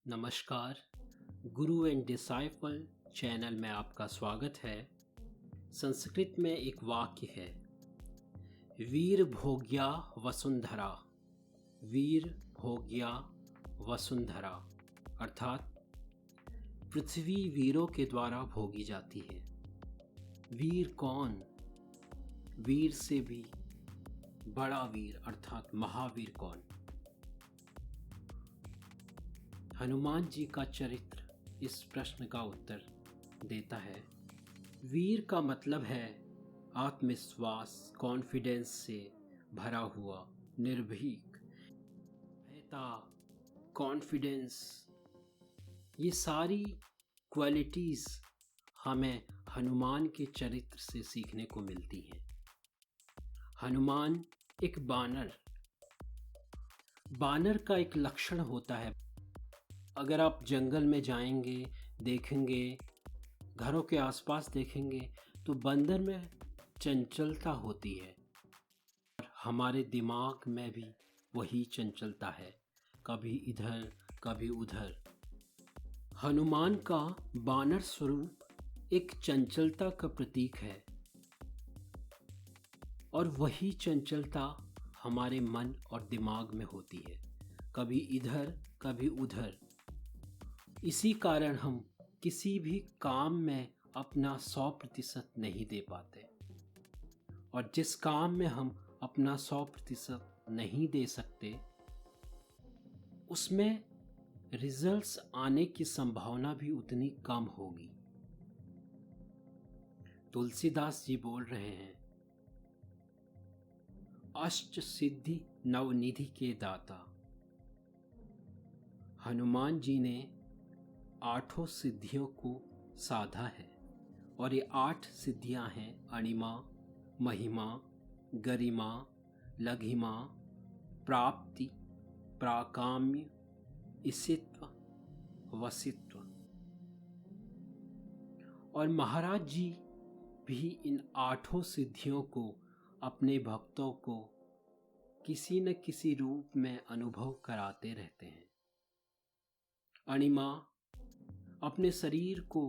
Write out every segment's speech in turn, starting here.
नमस्कार। गुरु and disciple channel में आपका स्वागत है। संस्कृत में एक वाक्य है, वीर भोग्या वसुंधरा। वीर भोग्या वसुंधरा अर्थात पृथ्वी वीरों के द्वारा भोगी जाती है। वीर कौन? वीर से भी बड़ा वीर अर्थात महावीर कौन? हनुमान जी का चरित्र इस प्रश्न का उत्तर देता है। वीर का मतलब है आत्मविश्वास, कॉन्फिडेंस से भरा हुआ, निर्भीक, भयता, कॉन्फिडेंस। ये सारी क्वालिटीज़ हमें हनुमान के चरित्र से सीखने को मिलती हैं। हनुमान एक बानर का एक लक्षण होता है। अगर आप जंगल में जाएंगे, देखेंगे, घरों के आसपास देखेंगे तो बंदर में चंचलता होती है और हमारे दिमाग में भी वही चंचलता है, कभी इधर कभी उधर। हनुमान का बानर स्वरूप एक चंचलता का प्रतीक है और वही चंचलता हमारे मन और दिमाग में होती है, कभी इधर कभी उधर। इसी कारण हम किसी भी काम में अपना 100% नहीं दे पाते और जिस काम में हम अपना 100% नहीं दे सकते उसमें रिजल्ट्स आने की संभावना भी उतनी कम होगी। तुलसीदास जी बोल रहे हैं, अष्ट सिद्धि नवनिधि के दाता। हनुमान जी ने 8 सिद्धियों को साधा है और ये 8 सिद्धियां हैं अणिमा, महिमा, गरिमा, लघिमा, प्राप्ति, प्राकाम्य, ईशित्व, वसित्व। और महाराज जी भी इन 8 सिद्धियों को अपने भक्तों को किसी न किसी रूप में अनुभव कराते रहते हैं। अणिमा अपने शरीर को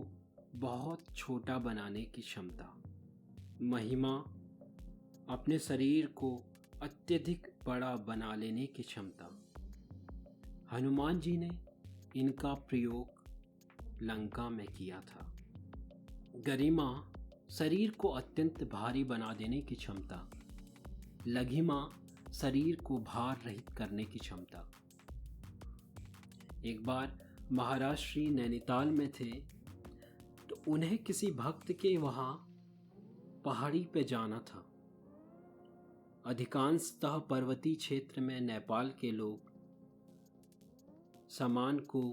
बहुत छोटा बनाने की क्षमता, महिमा अपने शरीर को अत्यधिक बड़ा बना लेने की क्षमता। हनुमान जी ने इनका प्रयोग लंका में किया था। गरिमा शरीर को अत्यंत भारी बना देने की क्षमता, लघिमा शरीर को भार रहित करने की क्षमता। एक बार महाराज श्री नैनीताल में थे तो उन्हें किसी भक्त के वहाँ पहाड़ी पे जाना था। अधिकांशतः पर्वतीय क्षेत्र में नेपाल के लोग सामान को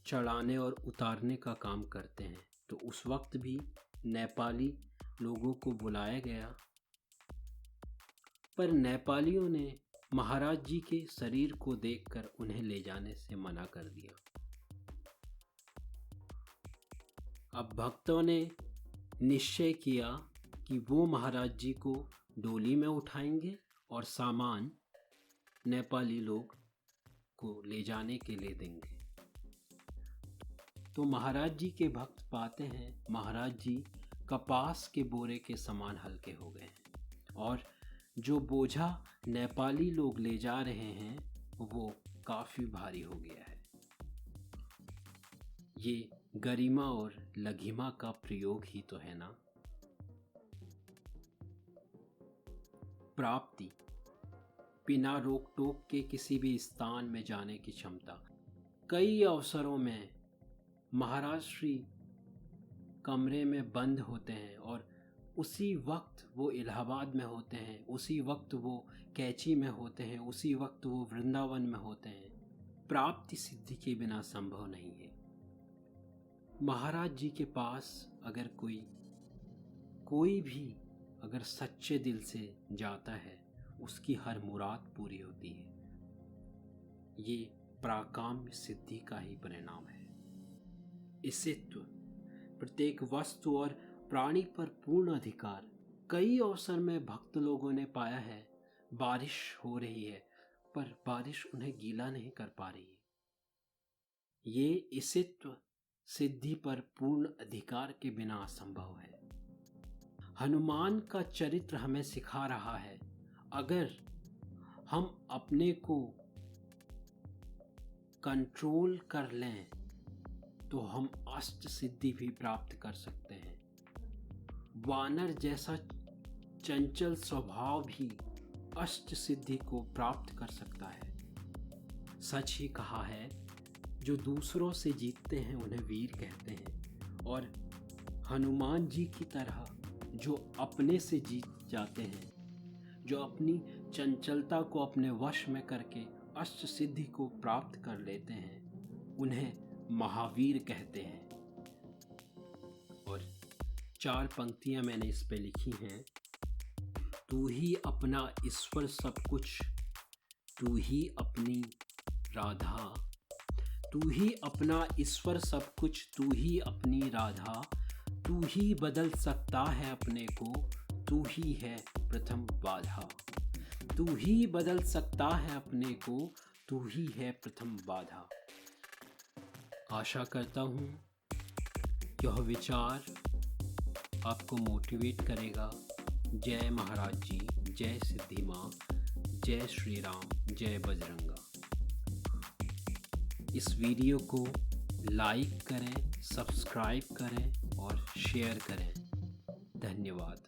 चढ़ाने और उतारने का काम करते हैं, तो उस वक्त भी नेपाली लोगों को बुलाया गया, पर नेपालियों ने महाराज जी के शरीर को देखकर उन्हें ले जाने से मना कर दिया। अब भक्तों ने निश्चय किया कि वो महाराज जी को डोली में उठाएंगे और सामान नेपाली लोग को ले जाने के लिए देंगे। तो महाराज जी के भक्त पाते हैं महाराज जी कपास के बोरे के समान हल्के हो गए हैं और जो बोझा नेपाली लोग ले जा रहे हैं वो काफ़ी भारी हो गया है। ये गरिमा और लघिमा का प्रयोग ही तो है ना। प्राप्ति बिना रोक टोक के किसी भी स्थान में जाने की क्षमता। कई अवसरों में महाराज श्री कमरे में बंद होते हैं और उसी वक्त वो इलाहाबाद में होते हैं, उसी वक्त वो कैची में होते हैं, उसी वक्त वो वृंदावन में होते हैं। प्राप्ति सिद्धि के बिना संभव नहीं है। महाराज जी के पास अगर कोई भी अगर सच्चे दिल से जाता है उसकी हर मुराद पूरी होती है। ये प्राकाम्य सिद्धि का ही परिणाम है। ईशित्व प्रत्येक वस्तु और प्राणी पर पूर्ण अधिकार। कई अवसर में भक्त लोगों ने पाया है बारिश हो रही है पर बारिश उन्हें गीला नहीं कर पा रही है। ये ईशित्व सिद्धि पर पूर्ण अधिकार के बिना असंभव है। हनुमान का चरित्र हमें सिखा रहा है, अगर हम अपने को कंट्रोल कर लें तो हम अष्ट सिद्धि भी प्राप्त कर सकते हैं। वानर जैसा चंचल स्वभाव भी अष्ट सिद्धि को प्राप्त कर सकता है। सच ही कहा है, जो दूसरों से जीतते हैं उन्हें वीर कहते हैं, और हनुमान जी की तरह जो अपने से जीत जाते हैं, जो अपनी चंचलता को अपने वश में करके अष्ट सिद्धि को प्राप्त कर लेते हैं, उन्हें महावीर कहते हैं। और 4 पंक्तियां मैंने इस पे लिखी हैं। तू ही अपना ईश्वर सब कुछ, तू ही अपनी राधा, तू ही अपना ईश्वर सब कुछ, तू ही अपनी राधा, तू ही बदल सकता है अपने को, तू ही है प्रथम बाधा, तू ही बदल सकता है अपने को, तू ही है प्रथम बाधा। आशा करता हूँ यह विचार आपको मोटिवेट करेगा। जय महाराज जी, जय सिद्धि माँ, जय श्री राम, जय बजरंगा। इस वीडियो को लाइक करें, सब्सक्राइब करें और शेयर करें। धन्यवाद।